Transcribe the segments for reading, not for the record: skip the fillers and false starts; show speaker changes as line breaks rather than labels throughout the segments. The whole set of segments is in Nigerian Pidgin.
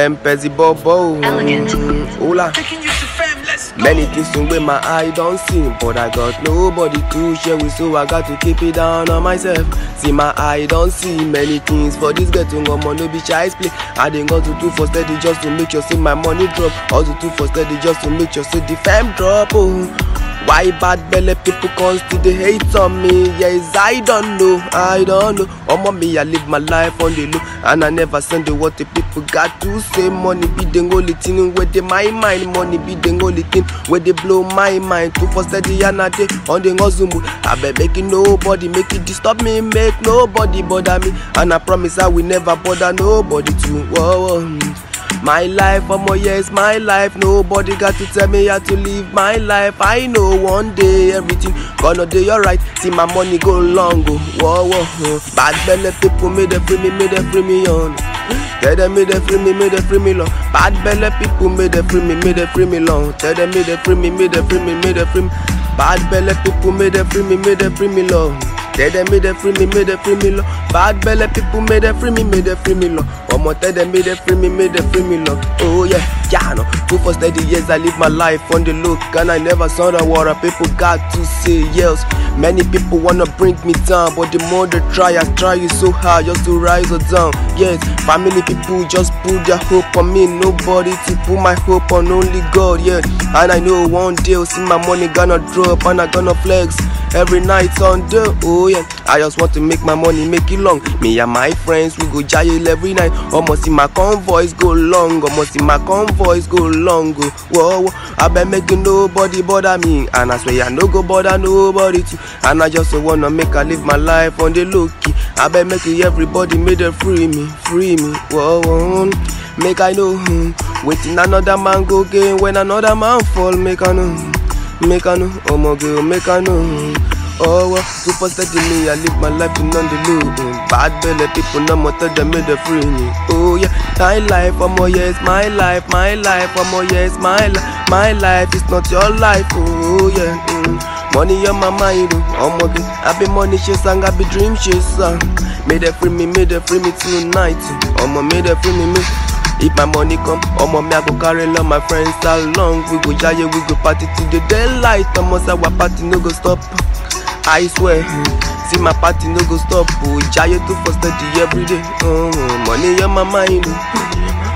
Emppezy Bobo.
Elegant.
Hola. Many things in where my eye don't see, but I got nobody to share with, so I got to keep it down on myself. See, my eye don't see many things for this girl to come on, no be child's play. I didn't go to do for steady just to make sure see my money drop. Also do for steady just to make sure see the fam drop. Oh. Why bad belly people constantly hate on me? Yes, I don't know. Me, I live my life on the low, and I never send the what the people got to say. Money be the only thing where they my mind. Money be the only thing where they blow my mind. Too for steady and a day on the Ngozumu. I been making nobody make it disturb me, make nobody bother me, and I promise I will never bother nobody too. Whoa. My life, yes, my life. Nobody got to tell me how to live my life. I know one day everything gonna do alright. See my money go long, go. Whoa. Bad belly people made they free me on. Tell them me they free me long. Bad belly people made they free me long. Tell them me they free me. Bad belly people made they free me long. Tell them me they free me long. Bad belly people made they free me long. One more tell them me they free me long. Oh yeah, no. 2 for steady years I live my life on the look, and I never saw the water. People got to say yes. Many people wanna bring me down, but the more they try, I try it so hard just to rise or down. Yes, family people just put their hope on me. Nobody to put my hope on, only God. Yeah, and I know one day I'll see my money gonna drop and I gonna flex every night on the. Oh yeah, I just want to make my money, make it long. Me and my friends, we go jail every night. Almost see my convoys go long. Whoa. I been making nobody bother me, and I swear I no go bother nobody too. And I just wanna make I live my life on the low key. I been making everybody made them free me. Whoa. Make I know, waiting another man go gain when another man fall. Make I know, oh my girl, make I know. Oh, super steady me, I live my life in on the low. Bad belly people no more tell them made they free me. Oh yeah, my life, yes, my life, yes, my life is not your life. Oh yeah, money on my mind, oh my God, I be money chaser, I be dream chaser. Made they free me tonight. Made they free me. If my money come, me I go carry all my friends along. We go jail, we go party till the daylight. Almost our party no go stop. I swear, see my party no go stop. We jail to for steady every day. Money on my mind.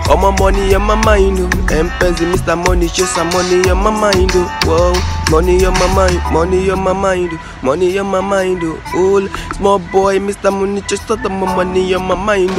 My money on my mind. Emppezy, Mr. Money chaser, money on my mind. Whoa, money on my mind. Money on my mind. Oh, small boy, Mr. Money chaser, money on my mind.